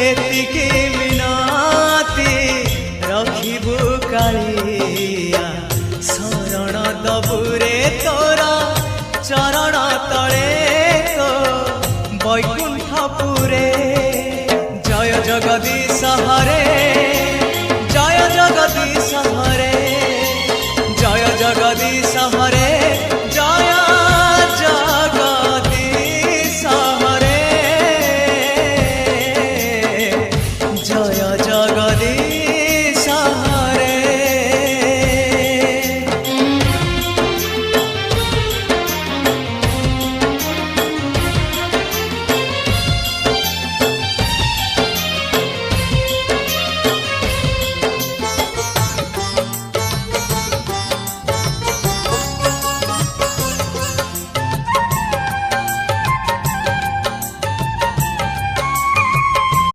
एतिकी मिनती रखिबु कालिया शरण दबुरे तोरा चरण तले तो वैकुंठपुरे जय जगदीश हरे